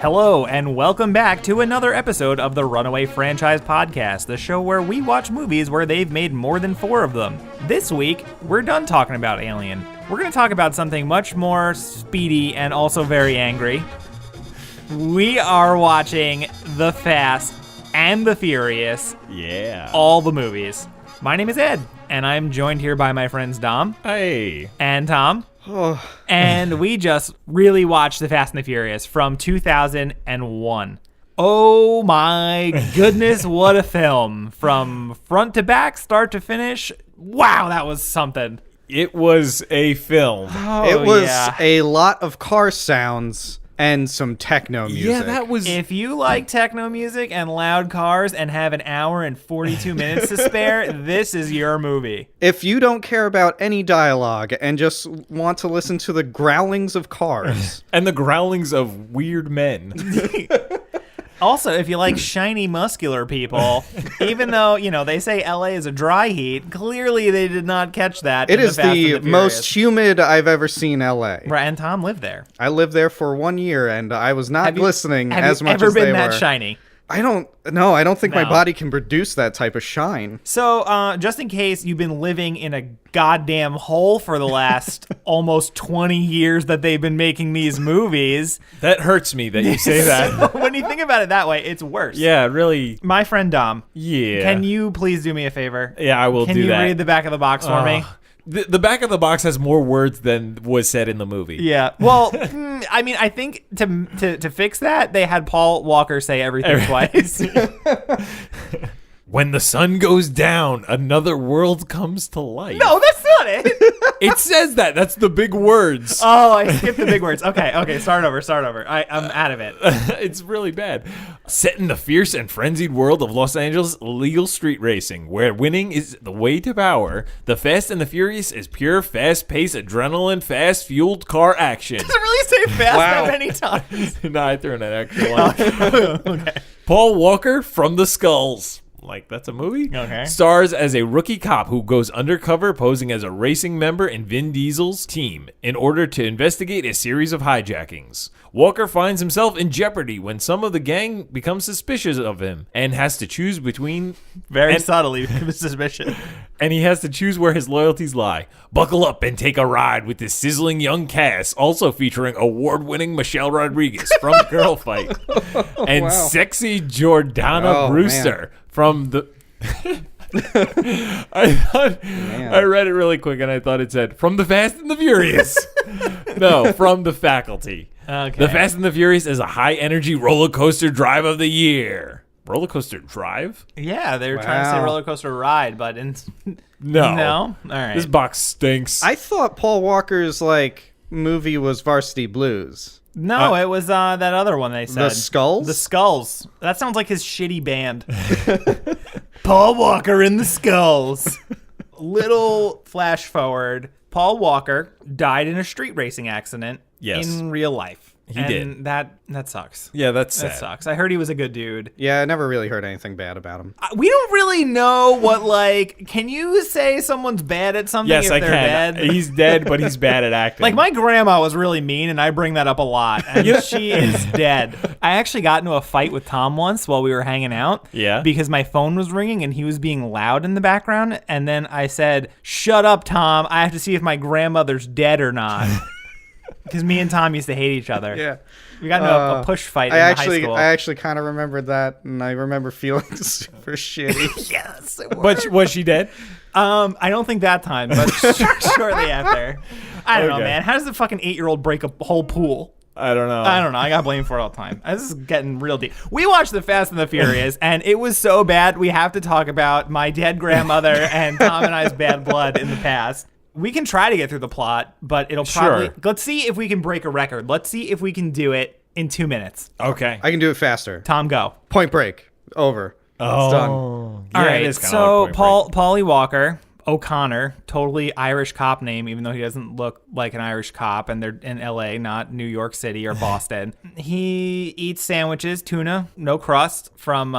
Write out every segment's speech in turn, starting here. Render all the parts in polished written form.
Hello, and welcome back to another episode of the Runaway Franchise Podcast, the show where we watch movies where they've made more than 4 of them. This week, we're done talking about Alien. We're going to talk about something much more speedy and also very angry. We are watching The Fast and the Furious. Yeah. All the movies. My name is Ed, and I'm joined here by my friends Dom. Hey. And Tom. And we just really watched The Fast and the Furious from 2001. Oh my goodness, what a film. From front to back, start to finish. Wow, that was something. It was a film. It was a lot of car sounds and some techno music. Yeah, that was... If you like techno music and loud cars and have an hour and 42 minutes to spare, this is your movie. If you don't care about any dialogue and just want to listen to the growlings of cars. and the growlings of weird men. Also, if you like shiny, muscular people, even though, you know, they say LA is a dry heat, clearly they did not catch that. It is the most humid I've ever seen LA. Right, and Tom lived there. I lived there for 1 year, and I was not glistening as much as they were. Have you ever been that shiny? I don't think my body can produce that type of shine. So, just in case you've been living in a goddamn hole for the last almost 20 years that they've been making these movies. That hurts me that you say that. So, when you think about it that way, it's worse. Yeah, really. My friend Dom. Yeah. Can you please do me a favor? Yeah, I will do that. Can you read the back of the box for me? The back of the box has more words than was said in the movie. Yeah. Well, I mean, I think to fix that, they had Paul Walker say everything twice. When the sun goes down, another world comes to life. No, that's not it. It says that. That's the big words. Oh, I skipped the big words. Okay, start over. I'm out of it. It's really bad. Set in the fierce and frenzied world of Los Angeles legal street racing, where winning is the way to power, The Fast and the Furious is pure, fast-paced, adrenaline, fast-fueled car action. Does it really say fast that many times? No, I threw in an extra one. Okay. Paul Walker from the Skulls. Like, that's a movie? Okay. Stars as a rookie cop who goes undercover posing as a racing member in Vin Diesel's team in order to investigate a series of hijackings. Walker finds himself in jeopardy when some of the gang become suspicious of him and has to choose between... Very subtly suspicious. And he has to choose where his loyalties lie. Buckle up and take a ride with this sizzling young cast, also featuring award-winning Michelle Rodriguez from Girl Fight and sexy Jordana Brewster from the... I read it really quick and I thought it said, from The Fast and the Furious. No, from The Faculty. Okay. The Fast and the Furious is a high-energy roller coaster drive of the year. Roller coaster drive? Yeah, they were trying to say roller coaster ride, but No. All right. This box stinks. I thought Paul Walker's movie was Varsity Blues. No, it was that other one they said. The Skulls? The Skulls. That sounds like his shitty band. Paul Walker in the Skulls. Little flash forward. Paul Walker died in a street racing accident in real life. He did. That sucks. Yeah, that's sad. That sucks. I heard he was a good dude. Yeah, I never really heard anything bad about him. We don't really know what, can you say someone's bad at something if they're dead? He's dead, but he's bad at acting. Like, my grandma was really mean, and I bring that up a lot, and she is dead. I actually got into a fight with Tom once while we were hanging out. Yeah? Because my phone was ringing, and he was being loud in the background, and then I said, "Shut up, Tom. I have to see if my grandmother's dead or not." Because me and Tom used to hate each other. Yeah. We got into a push fight in high school. I actually kind of remembered that, and I remember feeling super shitty. Yes. But was she dead? I don't think that time, but shortly after. I don't know, Okay. man. How does the fucking 8-year-old break a whole pool? I don't know. I got blamed for it all the time. This is getting real deep. We watched The Fast and the Furious, and it was so bad, we have to talk about my dead grandmother and Tom and I's bad blood in the past. We can try to get through the plot, but it'll probably... Sure. Let's see if we can break a record. Let's see if we can do it in 2 minutes. Okay. I can do it faster. Tom, go. Point Break. Over. It's done. Yeah, All right, it is kinda so like Point Break. Paulie Walker, O'Connor, totally Irish cop name, even though he doesn't look like an Irish cop, and they're in LA, not New York City or Boston. He eats sandwiches, tuna, no crust, from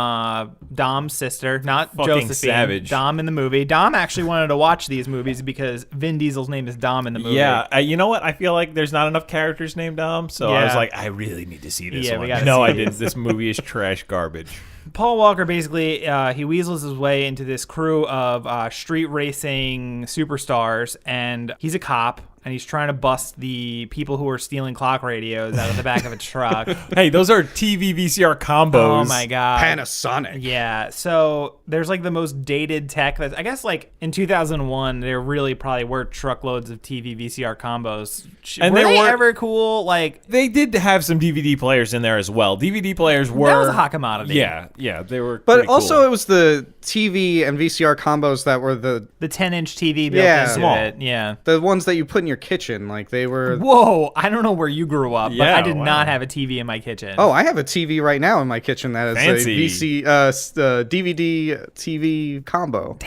Dom's sister, not Fucking Josephine. savage. Dom in the movie. Dom actually wanted to watch these movies because Vin Diesel's name is Dom in the movie. Yeah, you know what? I feel like there's not enough characters named Dom, so I was Yeah. like, I really need to see this Yeah, we one. gotta No, see I didn't. This movie is trash garbage. Paul Walker basically, he weasels his way into this crew of street racing superstars, and he's a cop, and he's trying to bust the people who are stealing clock radios out of the back of a truck. Hey, those are TV VCR combos. Oh my god. Panasonic. Yeah, so there's like the most dated tech I guess like in 2001 there really probably were truckloads of TV VCR combos. And were there they were- ever cool? Like They did have some DVD players in there as well. DVD players were... that was a hot commodity. Yeah, they were But pretty also cool. it was the TV and VCR combos that were the The 10-inch TV built Yeah. into Small. it. Yeah. ones that you put in your kitchen. Like they were. Whoa, I don't know where you grew up, but Yeah, I did wow. not have a TV in my kitchen. Oh, I have a TV right now in my kitchen that is Fancy. DVD TV combo.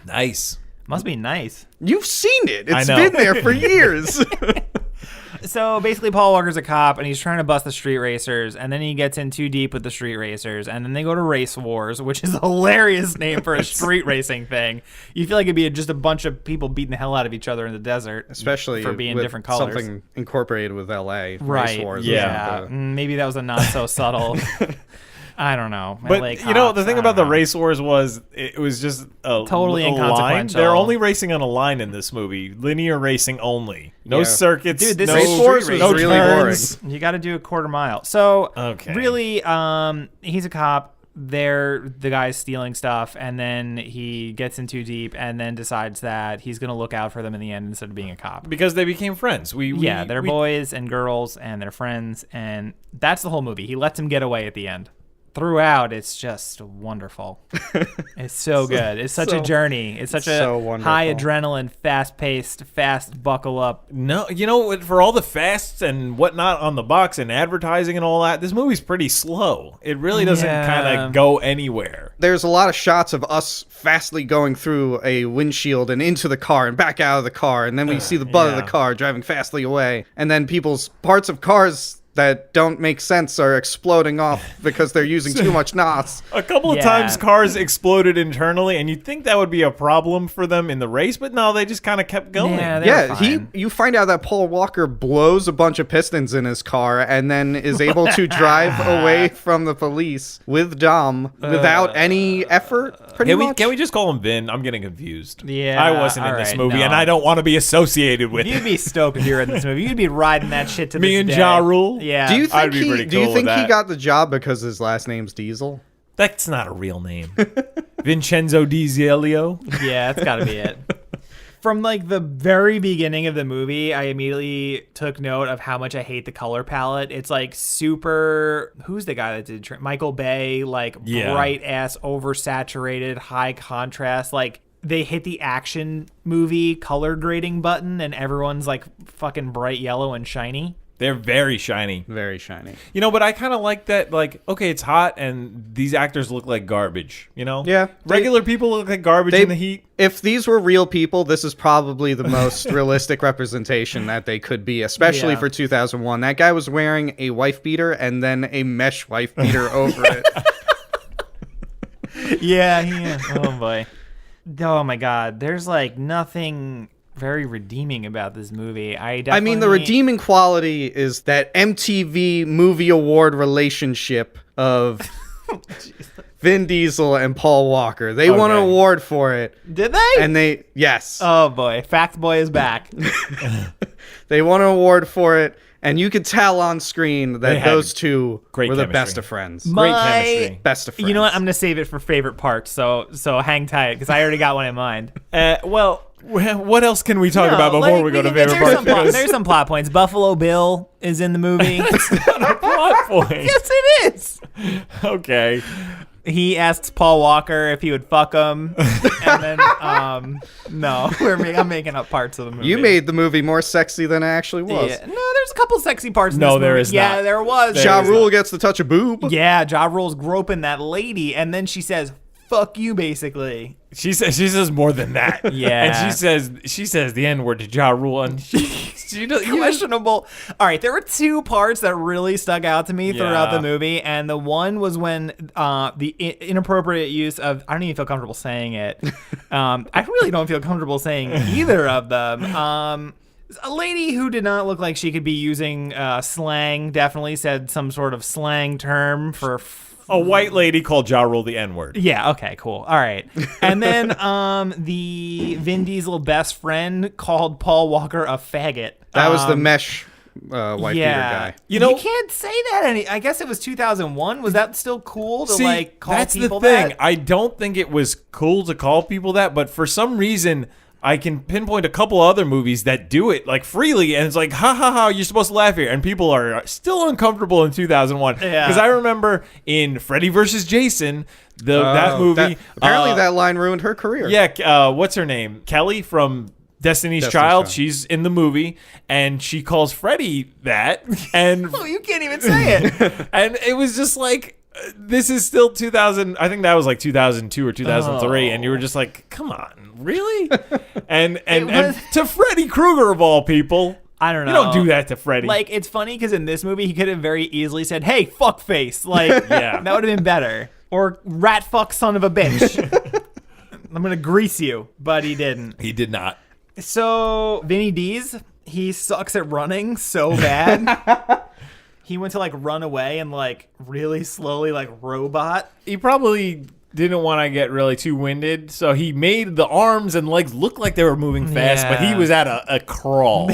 Nice. Must be nice. You've seen it. It's know. been there for years. So basically, Paul Walker's a cop, and he's trying to bust the street racers, and then he gets in too deep with the street racers, and then they go to Race Wars, which is a hilarious name for a street racing thing. You feel like it'd be just a bunch of people beating the hell out of each other in the desert, Especially for being with different colors. something incorporated with LA. Right? Race Wars. Yeah. Like, Maybe that was a not so subtle. I don't know. But LA you know, the cops, thing I about the don't know. race wars was it was just a Totally a line. inconsequential. They're only racing on a line in this movie, linear racing only. No Yeah. circuits. Dude, this no Race Wars was no really turns. boring. You got to do a quarter mile. So Okay. really, he's a cop. The guy's stealing stuff, and then he gets in too deep, and then decides that he's gonna look out for them in the end instead of being a cop. Because they became friends. They're boys and girls, and they're friends, and that's the whole movie. He lets him get away at the end. Throughout, it's just wonderful. It's so good. It's such a journey. It's such a so wonderful. high adrenaline, fast-paced, fast buckle up. No, you know, for all the fasts and whatnot on the box and advertising and all that, this movie's pretty slow. It really doesn't Yeah. kind of go anywhere. There's a lot of shots of us fastly going through a windshield and into the car and back out of the car, and then we see the butt of yeah. the car driving fastly away, and then people's parts of cars that don't make sense are exploding off because they're using too much NOS. A couple of Yeah. times cars exploded internally, and you'd think that would be a problem for them in the race, but no, they just kind of kept going. Yeah, they were Yeah, fine. you find out that Paul Walker blows a bunch of pistons in his car and then is able to drive away from the police with Dom without any effort, pretty much. Can we just call him Vin? I'm getting confused. Yeah, I wasn't in all this right, movie, no. and I don't want to be associated with You'd it. be stoked if you were in this movie. You'd be riding that shit to Me this and day. Ja Rule? Yeah. Do you I'd think be pretty do you cool think with he that. got the job because his last name's Diesel? That's not a real name. Vincenzo Di Zilio. Yeah, that's got to be it. From like the very beginning of the movie, I immediately took note of how much I hate the color palette. It's like super. Who's the guy that did Michael Bay? Like Yeah. bright ass, oversaturated, high contrast. Like they hit the action movie color grading button, and everyone's like fucking bright yellow and shiny. They're very shiny. Very shiny. You know, but I kind of like that, like, okay, it's hot, and these actors look like garbage, you know? Yeah. Regular people look like garbage in the heat. If these were real people, this is probably the most realistic representation that they could be, especially Yeah. for 2001. That guy was wearing a wife beater and then a mesh wife beater over it. Yeah. Oh boy. Oh my god. There's like nothing very redeeming about this movie. I mean, the redeeming quality is that MTV Movie Award relationship of Vin Diesel and Paul Walker. They won an Okay. award for it. Did they? And yes. Oh boy, Fact Boy is back. They won an award for it, and you could tell on screen They that had those two great were the chemistry. best of friends. Great chemistry. Best of friends. You know what? I'm gonna save it for favorite parts. So hang tight because I already got one in mind. Well, what else can we talk about before we go to favorite parts? There's some plot points. Buffalo Bill is in the movie. Not a plot point. Yes, it is. Okay. He asks Paul Walker if he would fuck him, and then no, I'm making up parts of the movie. You made the movie more sexy than it actually was. Yeah. No, there's a couple sexy parts. No, in this there movie. is Yeah, not. there was. Ja Rule gets to touch a boob. Yeah, Ja Rule's groping that lady, and then she says, fuck you, basically. She says more than that. Yeah. And she says the N-word to Ja Rule, and she does Questionable. All right, there were two parts that really stuck out to me throughout the movie, and the one was when the inappropriate use of, I don't even feel comfortable saying it. I really don't feel comfortable saying either of them. A lady who did not look like she could be using slang definitely said some sort of slang term for... a white lady called Ja Rule the N-word. Yeah, okay, cool. All right. And then the Vin Diesel best friend called Paul Walker a faggot. That was the mesh white beater guy. You can't say that I guess it was 2001. Was that still cool to call that's people the thing. that? I don't think it was cool to call people that, but for some reason I can pinpoint a couple other movies that do it like freely, and it's like, ha ha ha, you're supposed to laugh here, and people are still uncomfortable in 2001. Yeah. Because I remember in Freddy vs. Jason, that movie. Apparently, that line ruined her career. Yeah, what's her name? Kelly from Destiny's Child. She's in the movie, and she calls Freddy that, and Oh, you can't even say it. and it was just like, this is still 2000. I think that was like 2002 or 2003, and you were just like, come on, really? and to Freddy Krueger of all people, I don't know. You don't do that to Freddy. Like, it's funny because in this movie, he could have very easily said, "Hey, fuckface." Like, Yeah. that would have been better. Or rat fuck son of a bitch. I'm gonna grease you, but he didn't. He did not. So Vinny D's, he sucks at running so bad. He went to like run away and like really slowly like robot. He probably didn't want to get really too winded, so he made the arms and legs look like they were moving fast, but he was at a crawl.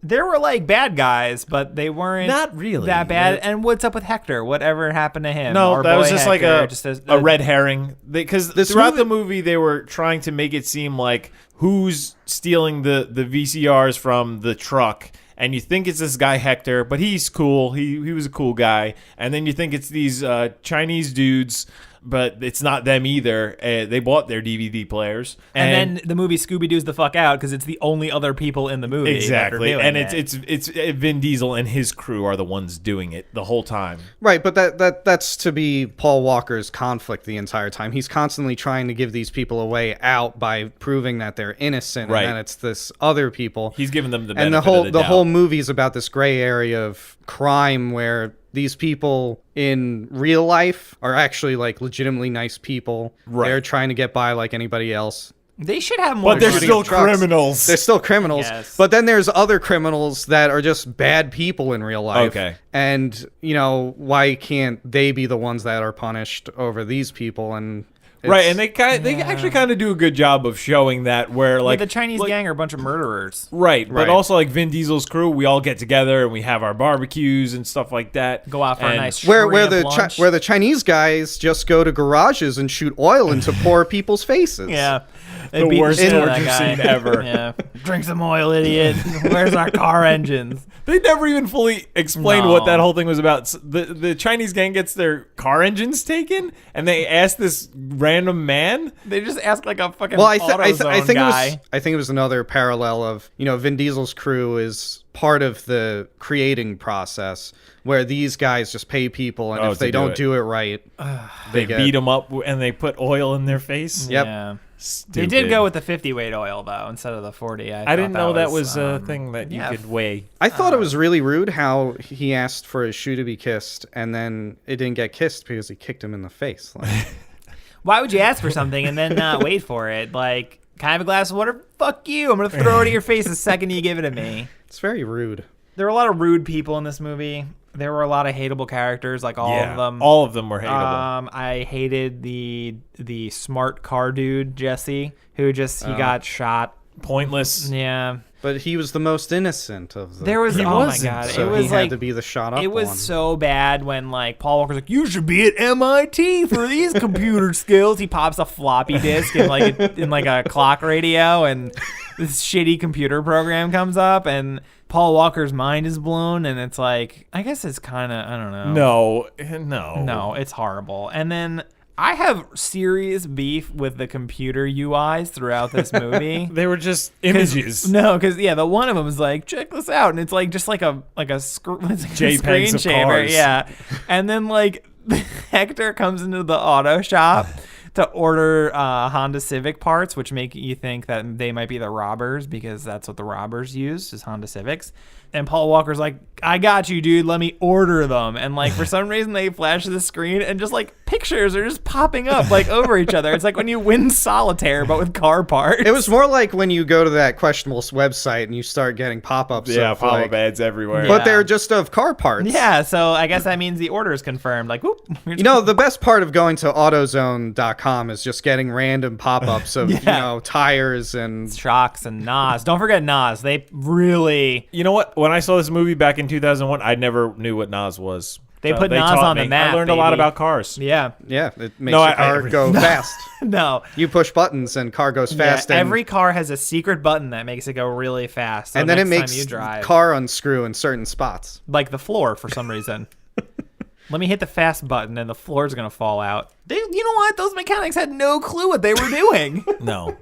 There were like bad guys, but they weren't Not really. that bad. And what's up with Hector? Whatever happened to him? No, Our that was boy just Hector, like just a red herring. Because throughout the movie, they were trying to make it seem like who's stealing the VCRs from the truck. And you think it's this guy Hector, but he's cool. He was a cool guy. And then you think it's these Chinese dudes, but it's not them either. They bought their DVD players. And then the movie Scooby-Doo's the fuck out because it's the only other people in the movie. Exactly. That are doing And it's Vin Diesel and his crew are the ones doing it the whole time. Right, but that's to be Paul Walker's conflict the entire time. He's constantly trying to give these people a way out by proving that they're innocent, Right. and then it's this other people. He's giving them the benefit and of the doubt. whole movie's about this gray area of crime where these people in real life are actually like legitimately nice people. Right. They're trying to get by like anybody else. They should have more. But they're shooting still at trucks. criminals. They're still criminals. Yes. But then there's other criminals that are just bad people in real life. Okay. And, why can't they be the ones that are punished over these people? And Right, and they actually kind of do a good job of showing that where like the Chinese gang are a bunch of murderers. Right, but Right. also like Vin Diesel's crew, we all get together and we have our barbecues and stuff like that. Go out for a And- nice where shrimp the lunch. where the Chinese guys just go to garages and shoot oil into poor people's faces. Yeah. They The beat worst shit out of torture that guy. scene ever. Yeah. Drink some oil, idiot. Where's our car engines? They never even fully explained No. what that whole thing was about. The Chinese gang gets their car engines taken, and they ask this random man. They just ask like a fucking Well, I AutoZone think guy. I think it was another parallel of Vin Diesel's crew is part of the creating process where these guys just pay people, and if to they do don't it. do it right, They get beat them up and they put oil in their face. Yep. Yeah. Stupid. They did go with the 50 weight oil though instead of the 40. I didn't know that was a thing that you yeah. could weigh. I thought it was really rude how he asked for his shoe to be kissed, and then it didn't get kissed because he kicked him in the face. Like, Why would you ask for something and then not wait for it? Like, can I have a glass of water? Fuck you. I'm going to throw it at your face the second you give it to me. it's very rude. There were a lot of rude people in this movie. There were a lot of hateable characters, like all of them. All of them were hateable. I hated the smart car dude, Jesse, who just, he got shot. Pointless. Yeah. But he was the most innocent of them. There was, He oh my wasn't, God. so It was he like, had to be the shot up it was one. so bad when like Paul Walker's like, you should be at MIT for these computer skills. He pops a floppy disk in like a clock radio, and this shitty computer program comes up, and Paul Walker's mind is blown, and it's like, I guess it's kind of, I don't know. No, it's horrible. And then I have serious beef with the computer UIs throughout this movie. They were just images. No, because the one of them is like, check this out, and it's like just like a JPEGs of screensaver, cars. yeah. And then like Hector comes into the auto shop to order Honda Civic parts, which make you think that they might be the robbers because that's what the robbers use is Honda Civics. And Paul Walker's like, I got you, dude. Let me order them. And like for some reason they flash the screen and just like pictures are just popping up like over each other. It's like when you win solitaire but with car parts. It was more like when you go to that questionable website and you start getting pop-ups. Yeah, of, pop-up like, ads everywhere. But they're just of car parts. Yeah, so I guess that means the order is confirmed. Like, whoop. You know, the best part of going to AutoZone.com is just getting random pop-ups of, tires and... shocks and Nas. Don't forget Nas. They really... You know what? When I saw this movie back in 2001, I never knew what Nas was. They put Nas taught on me. the map, I learned a lot baby. about cars. Yeah. Yeah, it makes your car go fast. No. You push buttons and car goes fast. Yeah, and every car has a secret button that makes it go really fast. So and then it next time makes you drive, car unscrew in certain spots. like the floor for some reason. Let me hit the fast button and the floor's going to fall out. You know what? Those mechanics had no clue what they were doing. No.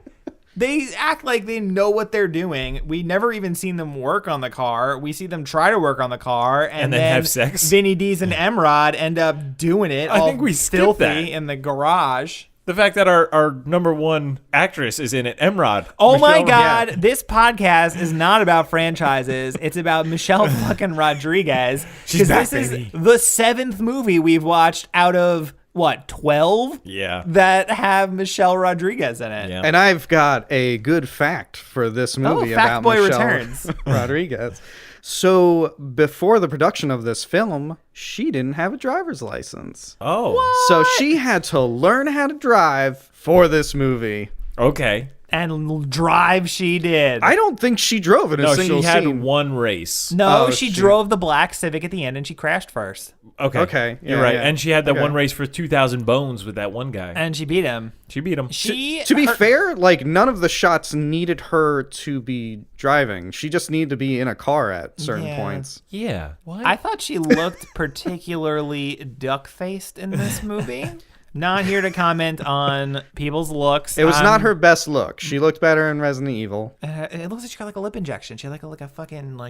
They act like they know what they're doing. We never even seen them work on the car. We see them try to work on the car, and then have sex. Vinny D's and Emrod end up doing it. I all think we skipped filthy that. in the garage. The fact that our number one actress is in it, Emrod. Oh my Michelle- God! yeah. This podcast is not about franchises. It's about Michelle fucking Rodriguez. She's 'Cause back, this baby. is the 7th movie we've watched out of what 12 Yeah. that have Michelle Rodriguez in it. Yeah. And I've got a good fact for this movie Fact about Boy Michelle returns. Rodriguez. So before the production of this film, she didn't have a driver's license. Oh. So she had to learn how to drive for this movie. Okay. And drive she did. I don't think she drove in a No, single she had scene. one race. No, Oh, she shoot. drove the black Civic at the end and she crashed first. Okay. Okay, You're yeah, right. yeah. And she had that Okay. one race for 2,000 bones with that one guy. And she beat him. She beat him. To be fair, like none of the shots needed her to be driving. She just needed to be in a car at certain Yeah. points. Yeah. What? I thought she looked particularly duck-faced in this movie. Not here to comment on people's looks. It was not her best look. She looked better in Resident Evil. It looks like she got like a lip injection. She had like a fucking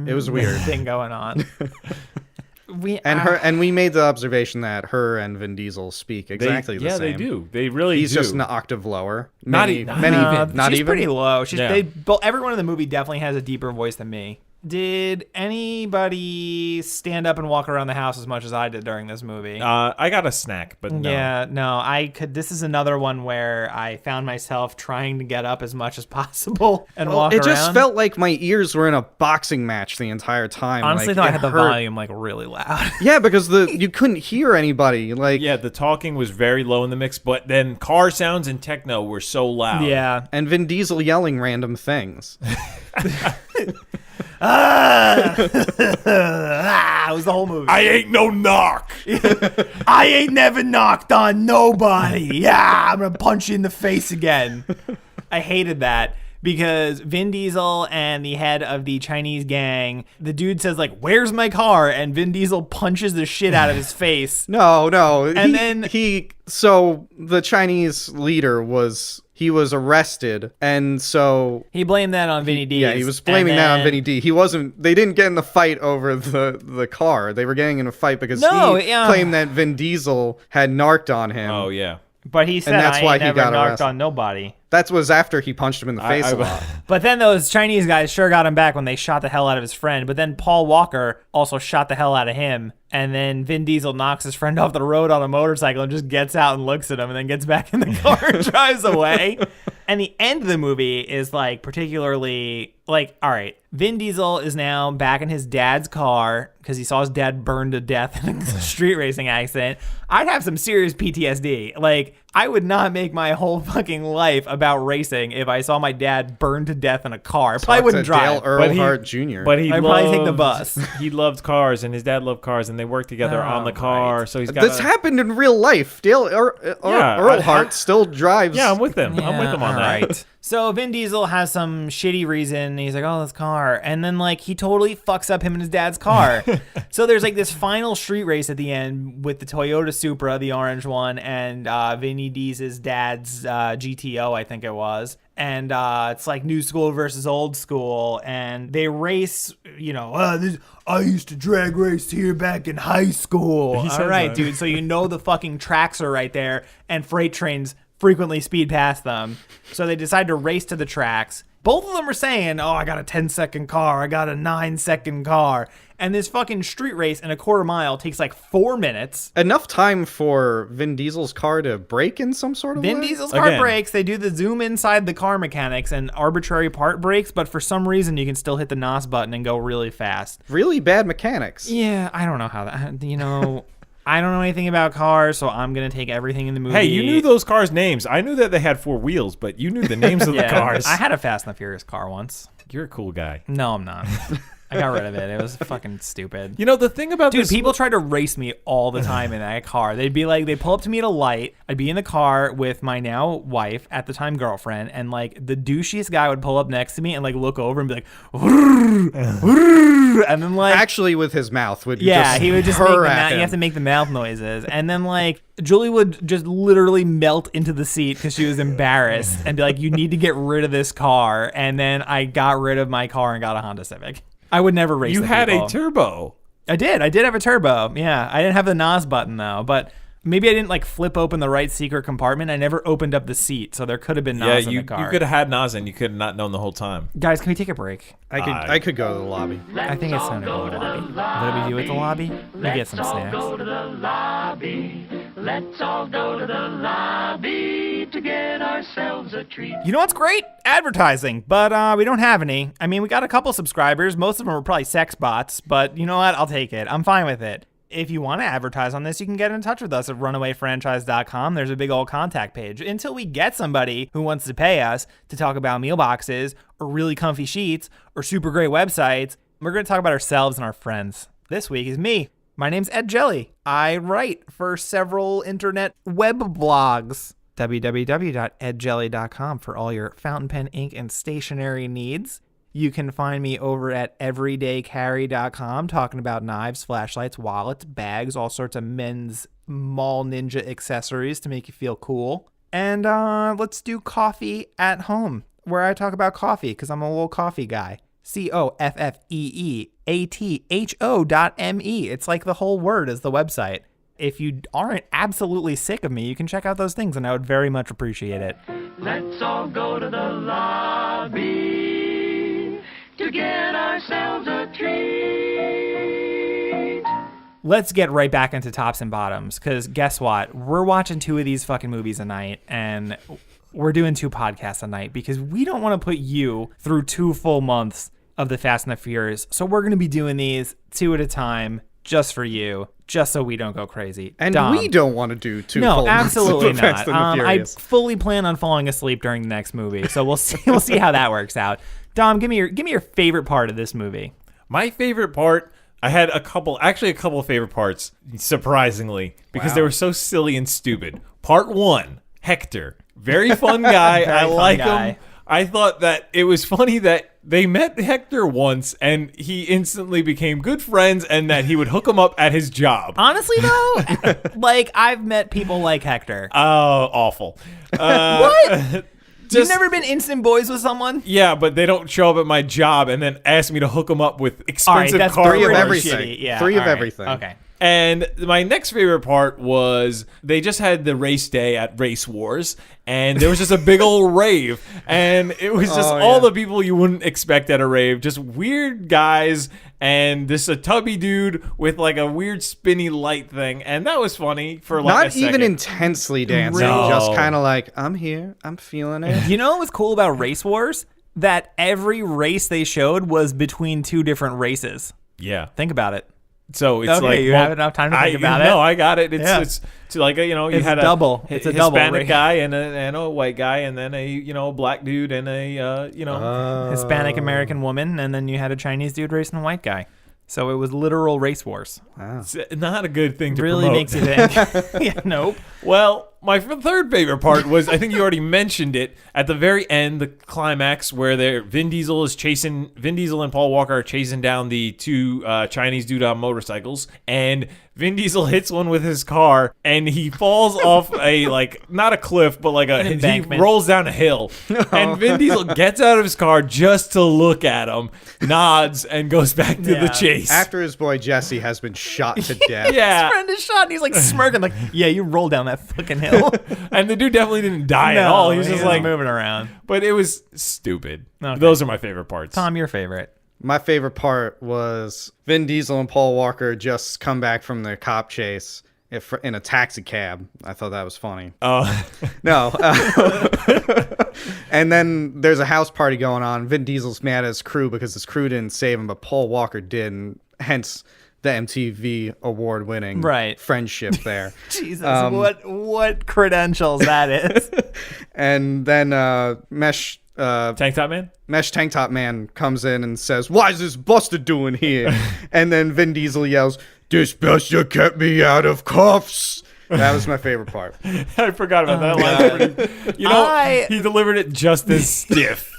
It was weird. thing going on. And we made the observation that her and Vin Diesel speak exactly the same. they do. They really He's do. just an octave lower. Not Many, even- many, No, not she's even. pretty low. She's Yeah. everyone in the movie definitely has a deeper voice than me. Did anybody stand up and walk around the house as much as I did during this movie? I got a snack, but no. Yeah, no, I could. This is another one where I found myself trying to get up as much as possible and walk It around. just felt like my ears were in a boxing match the entire time. Honestly, like, though, I it had the hurt. volume like really loud. Yeah, because you couldn't hear anybody. Like, Yeah, the talking was very low in the mix, but then car sounds and techno were so loud. Yeah. and Vin Diesel yelling random things. It was the whole movie. I ain't no knock. I ain't never knocked on nobody. Yeah, I'm gonna punch you in the face again. I hated that because Vin Diesel and the head of the Chinese gang, the dude says like, "Where's my car?" and Vin Diesel punches the shit out of his face. No. And So the Chinese leader was arrested, and so He blamed that on Vinny D. yeah, he was blaming that on Vinny D. They didn't get in the fight over the car. They were getting in a fight because he claimed that Vin Diesel had narked on him. Oh, yeah. But he said, that's "I why ain't he never got knocked arrested. on nobody." That was after he punched him in the face a lot. But then those Chinese guys sure got him back when they shot the hell out of his friend. But then Paul Walker also shot the hell out of him. And then Vin Diesel knocks his friend off the road on a motorcycle and just gets out and looks at him and then gets back in the car and drives away. And the end of the movie is like particularly like, all right, Vin Diesel is now back in his dad's car because he saw his dad burned to death in a street racing accident. I'd have some serious PTSD. Like, I would not make my whole fucking life about racing if I saw my dad burned to death in a car. I probably wouldn't drive. Dale Earnhardt Jr. But he I'd probably take the bus. He loved cars, and his dad loved cars, and they worked together on the car. right. So he's got. This happened in real life. Dale Earnhardt still drives. Yeah, I'm with him. I'm with him on that. Right. So Vin Diesel has some shitty reason. He's like, "Oh, this car," and then like he totally fucks up him and his dad's car. So there's like this final street race at the end with the Toyota Supra, the orange one, and Vinny Diesel's dad's GTO, I think it was. And it's like new school versus old school. And they race, I used to drag race here back in high school. All right, dude. So the fucking tracks are right there. And freight trains frequently speed past them. So they decide to race to the tracks. Both of them are saying, I got a 10-second car. I got a 9-second car. And this fucking street race in a quarter mile takes like 4 minutes. Enough time for Vin Diesel's car to break in some sort of way? Vin Diesel's car breaks. They do the zoom inside the car mechanics and arbitrary part breaks, but for some reason you can still hit the NOS button and go really fast. Really bad mechanics. Yeah, I don't know how that, I don't know anything about cars, so I'm going to take everything in the movie. Hey, you knew those cars' names. I knew that they had 4 wheels, but you knew the names of the cars. I had a Fast and the Furious car once. You're a cool guy. No, I'm not. I got rid of it. It was fucking stupid. The thing about Dude, people try to race me all the time in that car. They'd be like, they'd pull up to me at a light. I'd be in the car with my now wife, at the time girlfriend, and like the douchiest guy would pull up next to me and like look over and be like, and then like actually with his mouth would he would just make you have to make the mouth noises, and then like Julie would just literally melt into the seat because she was embarrassed and be like, you need to get rid of this car. And then I got rid of my car and got a Honda Civic. I would never race. You had people. a turbo. I did have a turbo. Yeah, I didn't have the NOS button though, but maybe I didn't like flip open the right secret compartment. I never opened up the seat, so there could have been NOS in the car. You could have had NOS and you could have not known the whole time. Guys, can we take a break? I could go to the lobby. I think it's time to go to the lobby. What do we do at the lobby? We get some snacks. Go to the lobby. Let's all go to the lobby to get ourselves a treat. You know what's great? Advertising, but we don't have any. I mean, we got a couple subscribers. Most of them are probably sex bots, but you know what? I'll take it. I'm fine with it. If you want to advertise on this, you can get in touch with us at runawayfranchise.com. There's a big old contact page. Until we get somebody who wants to pay us to talk about meal boxes or really comfy sheets or super great websites, we're going to talk about ourselves and our friends. This week is me. My name's Ed Jelly. I write for several internet web blogs. www.edjelly.com for all your fountain pen, ink, and stationery needs. You can find me over at everydaycarry.com talking about knives, flashlights, wallets, bags, all sorts of men's mall ninja accessories to make you feel cool. And let's do coffee at home, where I talk about coffee because I'm a little coffee guy. COFFEEATHO.me. It's like the whole word is the website. If you aren't absolutely sick of me, you can check out those things, and I would very much appreciate it. Let's all go to the lobby to get ourselves a treat. Let's get right back into tops and bottoms, because guess what? We're watching 2 of these fucking movies a night, and we're doing 2 podcasts a night because we don't want to put you through 2 full months of the Fast and the Furious. So we're going to be doing these 2 at a time just for you, just so we don't go crazy. And Dom, we don't want to do 2 no, full months absolutely of the Fast not. and the I Furious. fully plan on falling asleep during the next movie, so we'll see. We'll see how that works out. Dom, give me your favorite part of this movie. My favorite part, I had a couple of favorite parts, surprisingly, because they were so silly and stupid. Part 1, Hector. Very fun guy. I like him. I thought that it was funny that they met Hector once and he instantly became good friends and that he would hook him up at his job. Honestly, though, like, I've met people like Hector. Oh, awful. What? You've never been instant boys with someone? Yeah, but they don't show up at my job and then ask me to hook them up with expensive that's car 3 of pretty everything. shitty. Yeah, 3 of all right. everything. Okay. And my next favorite part was they just had the race day at Race Wars, and there was just a big old rave, and it was just all the people you wouldn't expect at a rave, just weird guys, and this a tubby dude with like a weird spinny light thing, and that was funny for like Not a second. even intensely dancing, No. just kind of like, I'm here, I'm feeling it. You know what was cool about Race Wars? That every race they showed was between 2 different races. Yeah. Think about it. So it's Okay, like you have enough time to think about it? No, I got it. It's Yeah. it's like you It's had double. It's a double, Hispanic right? guy and a white guy and then a black dude and a Hispanic American woman, and then you had a Chinese dude racing a white guy. So it was literal race wars. It's not a good thing to Really promote. makes you think. Yeah, nope. Well, My third favorite part was, I think you already mentioned it, at the very end, the climax where Vin Diesel and Paul Walker are chasing down the two Chinese dude on motorcycles, and Vin Diesel hits one with his car, and he falls off not a cliff, but he rolls down a hill. And Vin Diesel gets out of his car just to look at him, nods, and goes back to the chase. After his boy Jesse has been shot to death. His friend is shot, and he's like smirking, like, yeah, you rolled down that fucking hill. And the dude definitely didn't die at all. He was just like moving around. But it was stupid. Okay. Those are my favorite parts. Tom, your favorite? My favorite part was Vin Diesel and Paul Walker just come back from their cop chase in a taxi cab. I thought that was funny. Oh. No. And then there's a house party going on. Vin Diesel's mad at his crew because his crew didn't save him, but Paul Walker did, and hence the MTV award-winning friendship there. Jesus, what credentials that is. And then Mesh Tank Tank Top Man comes in and says, "Why is this Buster doing here?" And then Vin Diesel yells, "This Buster kept me out of cuffs." That was my favorite part. I forgot about that line. He delivered it just as stiff.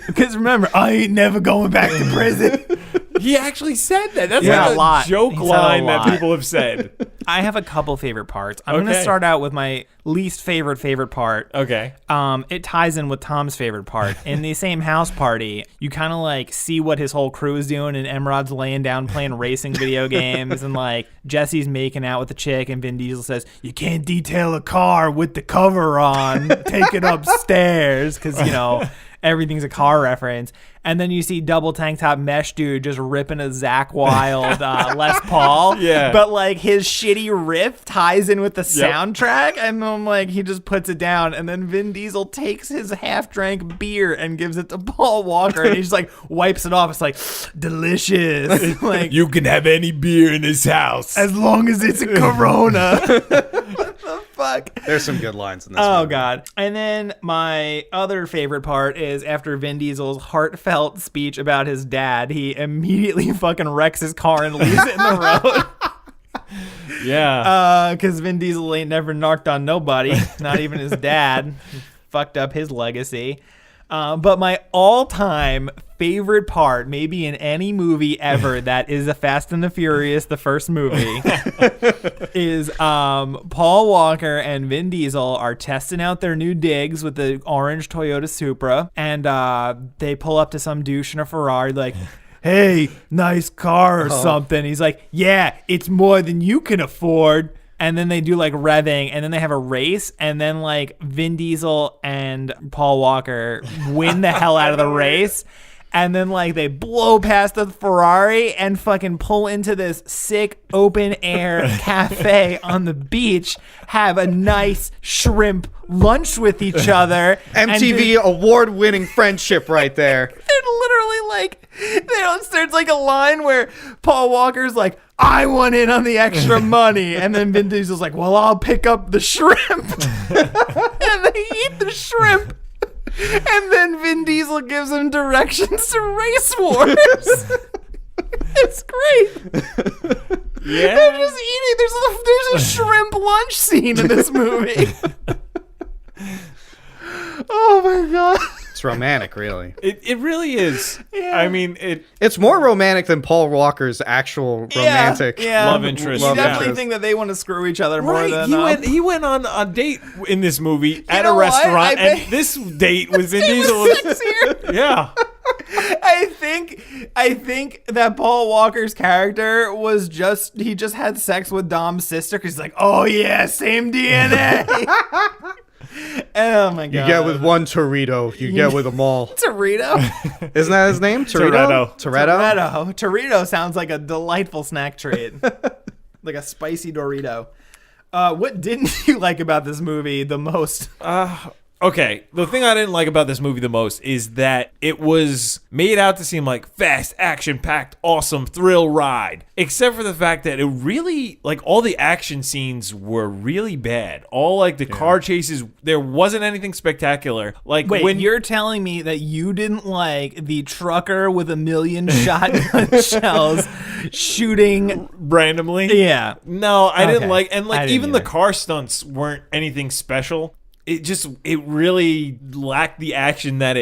Because remember, I ain't never going back to prison. He actually said that. That's a like a joke line that people have said. I have a couple favorite parts. I'm going to start out with my least favorite part. Okay. It ties in with Tom's favorite part. In the same house party, you kind of like see what his whole crew is doing, and Emrod's laying down playing racing video games, and like Jesse's making out with the chick, and Vin Diesel says, "You can't detail a car with the cover on. Take it upstairs," because, everything's a car reference. And then you see double tank top mesh dude just ripping a Zakk Wylde Les Paul. Yeah. But like his shitty riff ties in with the soundtrack, and then like he just puts it down, and then Vin Diesel takes his half-drank beer and gives it to Paul Walker, and he just like wipes it off. It's like, delicious. Like, you can have any beer in this house as long as it's a Corona. Fuck. There's some good lines in this movie. God. And then my other favorite part is after Vin Diesel's heartfelt speech about his dad, he immediately fucking wrecks his car and leaves it in the road. Yeah. Because Vin Diesel ain't never narked on nobody, not even his dad. He fucked up his legacy. But my all-time favorite part, maybe in any movie ever that is a Fast and the Furious, the first movie, is Paul Walker and Vin Diesel are testing out their new digs with the orange Toyota Supra, and they pull up to some douche in a Ferrari like, "Hey, nice car," or something. He's like, "Yeah, it's more than you can afford." And then they do like revving, and then they have a race, and then like Vin Diesel and Paul Walker win the hell out of the race. And then like they blow past the Ferrari and fucking pull into this sick open air cafe on the beach, have a nice shrimp lunch with each other. MTV award-winning friendship right there. They're literally like, there's like a line where Paul Walker's like, "I want in on the extra money," and then Vin Diesel's like, "Well, I'll pick up the shrimp." And they eat the shrimp. And then Vin Diesel gives him directions to Race Wars. It's great. Yeah. They're just eating. There's a shrimp lunch scene in this movie. Oh my God. It's romantic, really. It really is. Yeah. I mean, it's more romantic than Paul Walker's actual romantic love interest. You definitely think that they want to screw each other more than he went on a date in this movie at a restaurant, and this date was Vin Diesel. Yeah. I think that Paul Walker's character was just had sex with Dom's sister because he's like, "Oh yeah, same DNA." Oh my God. You get with one Torito, you get with them all. Torito? Isn't that his name? Torito? Torito sounds like a delightful snack treat. Like a spicy Dorito. What didn't you like about this movie the most? Okay, the thing I didn't like about this movie the most is that it was made out to seem like fast, action-packed, awesome thrill ride. Except for the fact that it really, like, all the action scenes were really bad. All, like, the car chases, there wasn't anything spectacular. Like, wait, when you're telling me that you didn't like the trucker with 1 million shotgun shells shooting randomly. Yeah. No, I Okay. didn't like, and I like didn't even the either. car stunts weren't anything special. It really lacked the action that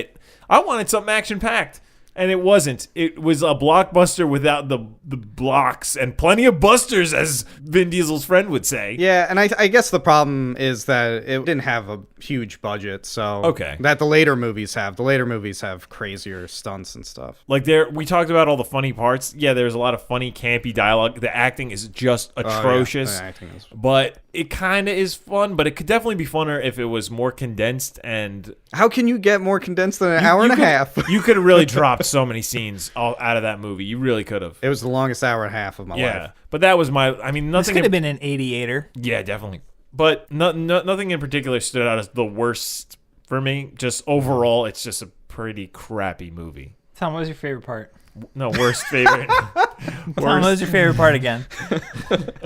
I wanted something action packed. And it wasn't. It was a blockbuster without the blocks and plenty of busters, as Vin Diesel's friend would say. Yeah, and I guess the problem is that it didn't have a huge budget, so Okay. that the later movies have. The later movies have crazier stunts and stuff. Like we talked about all the funny parts. Yeah, there's a lot of funny, campy dialogue. The acting is just atrocious. The acting is. But it kind of is fun, but it could definitely be funner if it was more condensed and... How can you get more condensed than an hour and a half? You could have really dropped so many scenes all out of that movie. You really could have. It was the longest hour and a half of my Yeah, life. but that was This nothing... could have been an 88er. Yeah, definitely. But nothing in particular stood out as the worst for me. Just overall, it's just a pretty crappy movie. Tom, what was your favorite part? No, worst favorite. Tom, what was your favorite part again?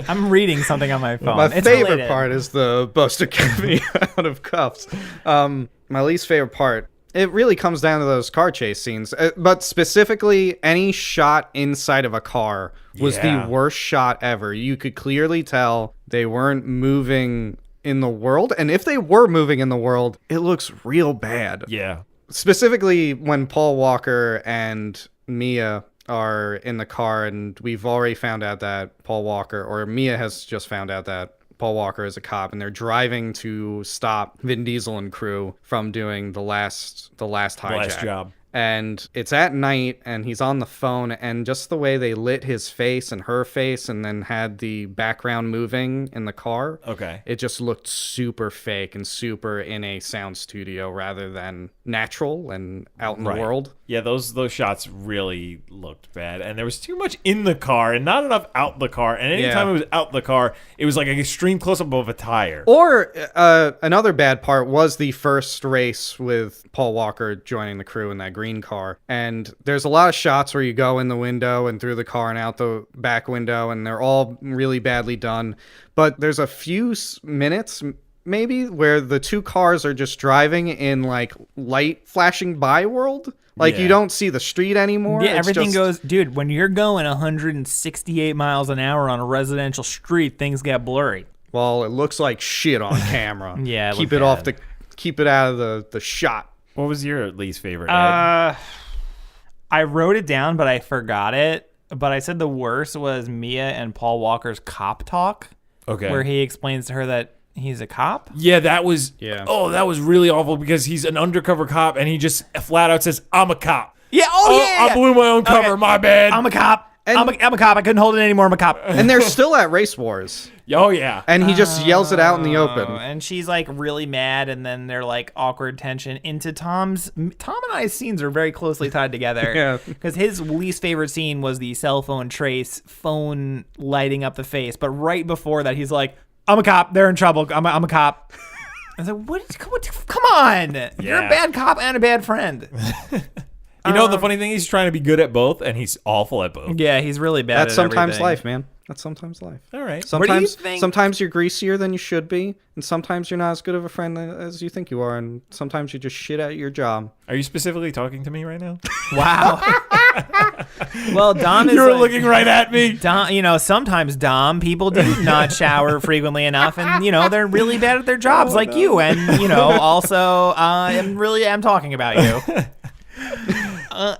I'm reading something on my phone. My It's favorite related. part is the Buster getting me out of cuffs. My least favorite part, it really comes down to those car chase scenes. But specifically, any shot inside of a car was Yeah. the worst shot ever. You could clearly tell they weren't moving in the world. And if they were moving in the world, it looks real bad. Yeah. Specifically when Paul Walker and Mia are in the car, and we've already found out that Paul Walker, or Mia has just found out that Paul Walker is a cop, and they're driving to stop Vin Diesel and crew from doing the last hijack. Last job. And it's at night, and he's on the phone, and just the way they lit his face and her face and then had the background moving in the car, Okay. it just looked super fake and super in a sound studio rather than natural and out in Right. the world. Yeah, those shots really looked bad, and there was too much in the car and not enough out the car. And anytime Yeah. it was out the car, it was like an extreme close up of a tire. Or another bad part was the first race with Paul Walker joining the crew in that green car. And there's a lot of shots where you go in the window and through the car and out the back window, and they're all really badly done. But there's a few minutes maybe where the two cars are just driving in like light flashing by world. Like Yeah. you don't see the street anymore. Yeah, It's everything just- goes, dude. When you're going 168 miles an hour on a residential street, things get blurry. Well, it looks like shit on camera. Yeah, it keep looked it off bad. keep it out of the shot. What was your least favorite, Ed? I wrote it down, but I forgot it. But I said the worst was Mia and Paul Walker's cop talk, Okay. where he explains to her that he's a cop. Yeah, that was... Yeah. Oh, that was really awful because he's an undercover cop, and he just flat out says, I'm a cop. Yeah. I blew my own cover. Okay. My bad. I'm a cop. And- I'm a cop. I couldn't hold it anymore. I'm a cop. And they're still at race wars. Oh, yeah. And he just yells it out in the Oh, open. and she's like really mad, and then they're like awkward tension into Tom and I's scenes are very closely tied together. Yeah. Because his least favorite scene was the cell phone trace, phone lighting up the face. But right before that, he's like, I'm a cop. They're in trouble. I'm a cop. I was like, what? Come on. You're Yeah. a bad cop and a bad friend. You know, the funny thing, he's trying to be good at both, and he's awful at both. Yeah, he's really bad That's at sometimes everything. life, man. That's sometimes life. All right. Where do you Sometimes, think- sometimes you're greasier than you should be, and sometimes you're not as good of a friend as you think you are, and sometimes you just shit at your job. Are you specifically talking to me right now? Wow. Well, Dom is You were like- looking right at me. Dom, sometimes Dom people do not shower frequently enough, and they're really bad at their jobs, like you. And also, I'm talking about you.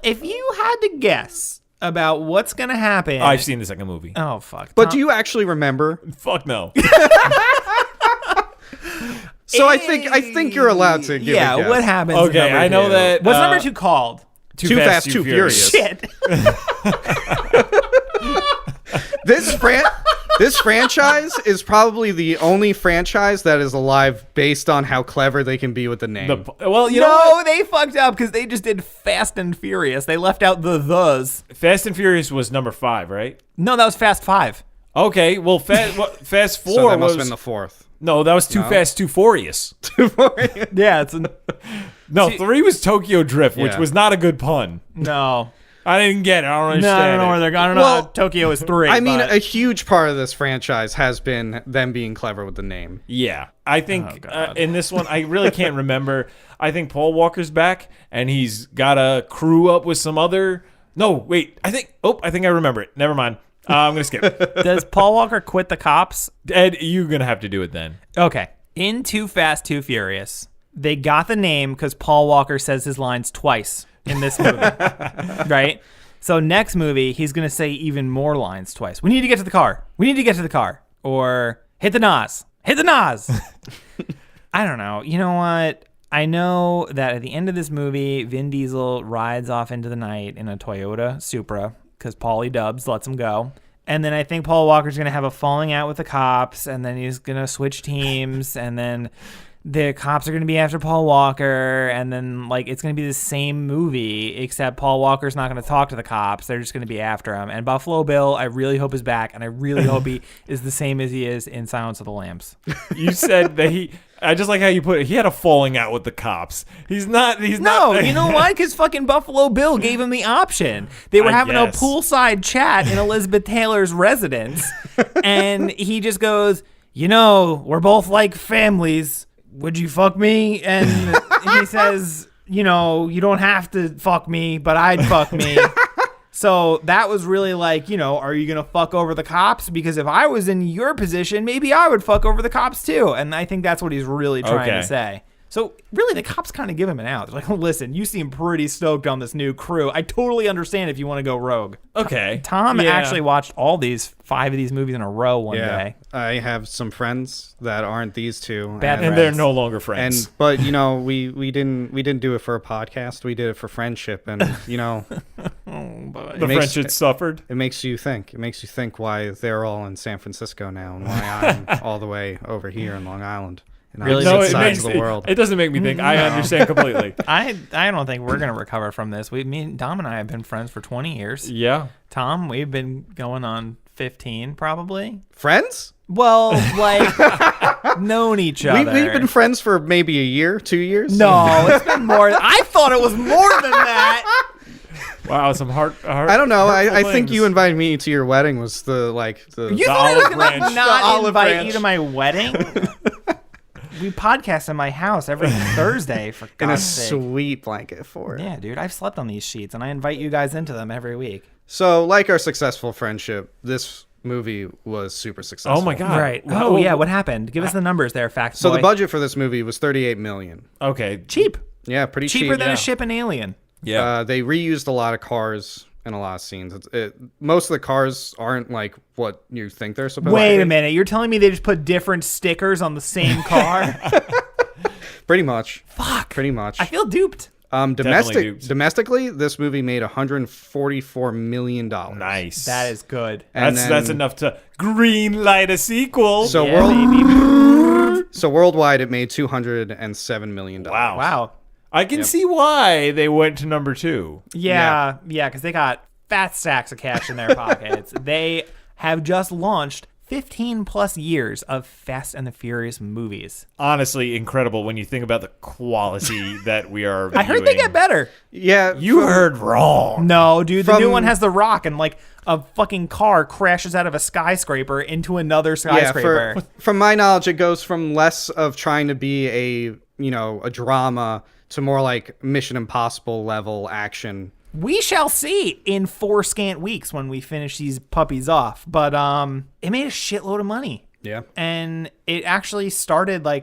If you had to guess about what's gonna happen, I've seen the second movie. Oh fuck! But do you actually remember? Fuck no. So I think you're allowed to give a guess. what happens? Okay, in number I know two? that, What's number 2 called? Too Fast, Too Furious. Shit. This franchise is probably the only franchise that is alive based on how clever they can be with the name. Well, you know what? They fucked up because they just did Fast and Furious. They left out the. Fast and Furious was number 5, right? No, that was Fast 5. Okay, well, Fast 4 so that must was... have been the fourth. No, that was Too Fast, Too Furious. Yeah, it's No, 3 was Tokyo Drift, which Yeah. was not a good pun. no. I didn't get it. I don't No, understand I don't know where they're going. I don't know. Well, how Tokyo is 3. I mean, but- a huge part of this franchise has been them being clever with the name. Yeah, I think Oh, God. in this one, I really can't remember. I think Paul Walker's back, and he's got a crew up with some other No, wait. I think I remember it. Never mind. I'm going to skip. Does Paul Walker quit the cops? Ed, you're going to have to do it then. Okay. In Too Fast, Too Furious, they got the name because Paul Walker says his lines twice in this movie. Right? So next movie, he's going to say even more lines twice. We need to get to the car. We need to get to the car. Or hit the NOS. Hit the NOS. I don't know. You know what? I know that at the end of this movie, Vin Diesel rides off into the night in a Toyota Supra because Paulie Dubs lets him go. And then I think Paul Walker's going to have a falling out with the cops, and then he's going to switch teams, and then the cops are going to be after Paul Walker, and then like it's going to be the same movie, except Paul Walker's not going to talk to the cops. They're just going to be after him. And Buffalo Bill, I really hope is back, and I really hope he is the same as he is in Silence of the Lambs. You said that I just like how you put it. He had a falling out with the cops. He's not. No, you know why? Because fucking Buffalo Bill gave him the option. They were having a poolside chat in Elizabeth Taylor's residence, and he just goes, we're both like families. Would you fuck me? And he says, you don't have to fuck me, but I'd fuck me. So that was really like, are you going to fuck over the cops? Because if I was in your position, maybe I would fuck over the cops too. And I think that's what he's really trying to say. So really, the cops kind of give him an out. They're like, listen, you seem pretty stoked on this new crew. I totally understand if you want to go rogue. Okay. Tom actually watched all 5 of these movies in a row one day. I have some friends that aren't these two. And they're no longer friends. But we didn't do it for a podcast. We did it for friendship, and the friendship suffered. It makes you think. It makes you think why they're all in San Francisco now and why I'm all the way over here in Long Island. Really? No, sides of the world. It doesn't make me think. I understand completely. I don't think we're going to recover from this. Dom and I have been friends for 20 years. Yeah. Tom, we've been going on 15 probably. Friends? Well, like, known each other. We've been friends for maybe a year, 2 years. No, it's been more. I thought it was more than that. Wow, some heart. I don't know. I think you invited me to your wedding. Was the You thought I was going to not invite branch. you to my wedding? We podcast in my house every Thursday, for God's sake. In a sweet blanket for it. Yeah, dude, I've slept on these sheets, and I invite you guys into them every week. So, like our successful friendship, this movie was super successful. Oh my God! Right? Oh yeah, what happened? Give us the numbers there, fact So boy. the budget for this movie was $38 million. Okay, cheap. Yeah, pretty cheap. Cheaper than a ship and Alien. Yeah. They reused a lot of cars in a lot of scenes. Most of the cars aren't like what you think they're supposed to be. Wait a minute. You're telling me they just put different stickers on the same car? Pretty much. Fuck. Pretty much. I feel duped. Domestically, this movie made $144 million. Nice. That is good. That's enough to green light a sequel. So worldwide, it made $207 million. Wow. I can see why they went to number 2. Yeah, because they got fat stacks of cash in their pockets. They have just launched 15 plus years of Fast and the Furious movies. Honestly, incredible when you think about the quality that we are viewing. I heard they get better. Yeah. You heard wrong. No, dude, the new one has The Rock, and like a fucking car crashes out of a skyscraper into another skyscraper. Yeah, from my knowledge, it goes from less of trying to be a drama to more like Mission Impossible level action. We shall see in 4 scant weeks when we finish these puppies off. But it made a shitload of money. Yeah. And it actually started I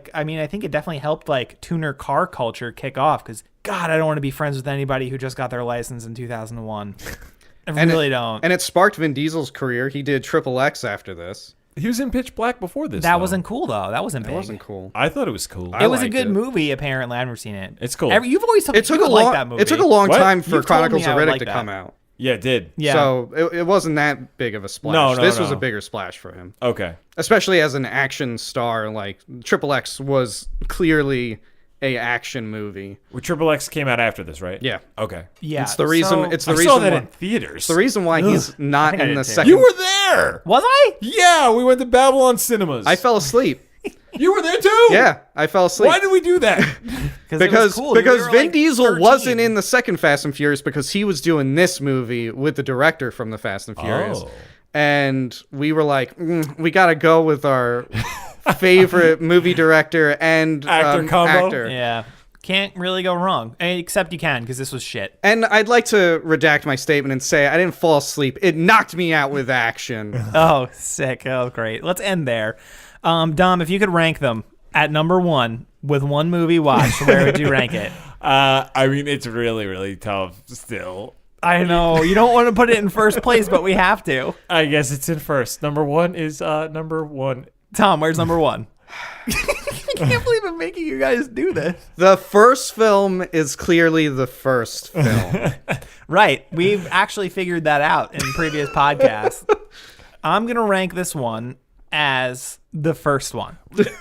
think it definitely helped tuner car culture kick off because, God, I don't want to be friends with anybody who just got their license in 2001. I really don't. And it sparked Vin Diesel's career. He did XXX after this. He was in Pitch Black before this. That wasn't cool, though. That wasn't big. It wasn't cool. I thought it was cool. It was a good movie, apparently. I've never seen it. It's cool. You've always told me you like that movie. It took a long time for You've told Chronicles me I of would Riddick like to that. come out. Yeah, it did. Yeah. So it wasn't that big of a splash. No, This was a bigger splash for him. Okay. Especially as an action star, XXX was clearly a action movie. Well, XXX came out after this, right? Yeah. Okay. Yeah. It's the reason. So- I saw that in theaters. The reason why he's not think I in did the too. second. You were there. Was I? Yeah, we went to Babylon Cinemas. I fell asleep. You were there too. Yeah, I fell asleep. Why did we do that? Because Vin Diesel 13. wasn't in the second Fast and Furious because he was doing this movie with the director from the Fast and Furious. Oh. And we were like, we got to go with our favorite movie director and Actor combo? actor. Yeah. Can't really go wrong. Except you can, because this was shit. And I'd like to redact my statement and say I didn't fall asleep. It knocked me out with action. Oh, sick. Oh, great. Let's end there. Dom, if you could rank them at number 1 with one movie watched, where would you rank it? I mean, it's really, really tough still. I know. You don't want to put it in first place, but we have to. I guess it's in first. Number 1 is number 1. Tom, where's number 1? I can't believe I'm making you guys do this. The first film is clearly the first film. Right. We've actually figured that out in previous podcasts. I'm going to rank this one as the first one.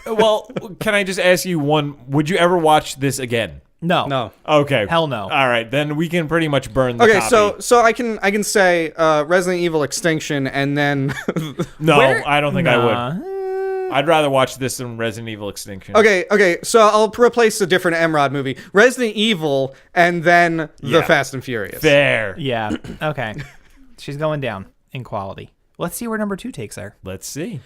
Well, can I just ask you one? Would you ever watch this again? No. No. Okay. Hell no. All right, then we can pretty much burn the Okay, copy. so I can say Resident Evil Extinction and then No, Where- I don't think I Nah. would. I'd rather watch this than Resident Evil Extinction. Okay, so I'll replace a different Emrod movie. Resident Evil and then Yeah. The Fast and Furious. Fair. Yeah. Okay. She's going down in quality. Let's see where number 2 takes her. Let's see.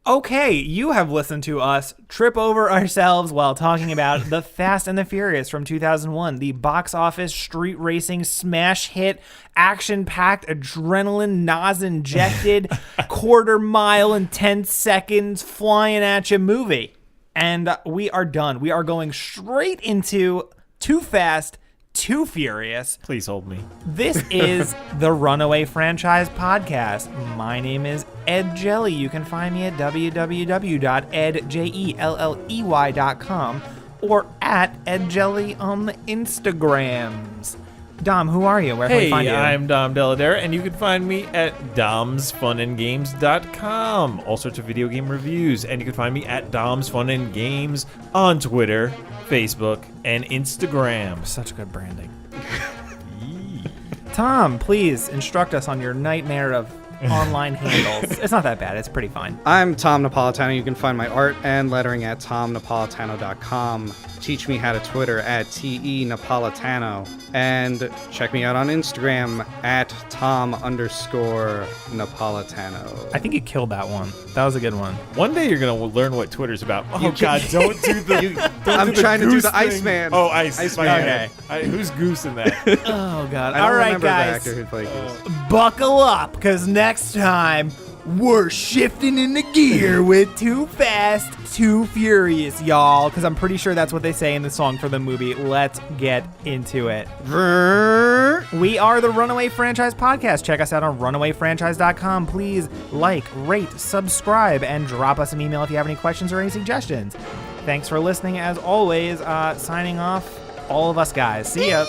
Okay, you have listened to us trip over ourselves while talking about The Fast and the Furious from 2001, the box office street racing smash hit, action-packed, adrenaline, NOS-injected, quarter-mile in 10 seconds flying at you movie. And we are done. We are going straight into Too Fast, Too Furious. Please hold me. This is the Runaway Franchise Podcast. My name is Ed Jelly. You can find me at www.edjelley.com or at Ed Jelly on the Instagrams. Dom, who are you? Where can we Hey, find you? I'm Dom Deladera, and you can find me at domsfunandgames.com. All sorts of video game reviews, and you can find me at Dom's Fun and Games on Twitter, Facebook, and Instagram. Such good branding. Tom, please instruct us on your nightmare of online handles. It's not that bad. It's pretty fine. I'm Tom Napolitano. You can find my art and lettering at tomnapolitano.com. Teach me how to Twitter at TE Napolitano. And check me out on Instagram at Tom_Napolitano. I think you killed that one. That was a good one. One day you're going to learn what Twitter's about. Oh, God, don't do the... I'm trying to do goose the thing. Iceman. Oh, Iceman. Iceman. Okay. Who's Goose in that? Oh, God. I don't All right, remember guys. the actor who played Goose. Buckle up, because next time we're shifting into gear with Too Fast, Too Furious, y'all. Because I'm pretty sure that's what they say in the song for the movie. Let's get into it. We are the Runaway Franchise Podcast. Check us out on runawayfranchise.com. Please like, rate, subscribe, and drop us an email if you have any questions or any suggestions. Thanks for listening. As always, signing off, all of us guys. See ya.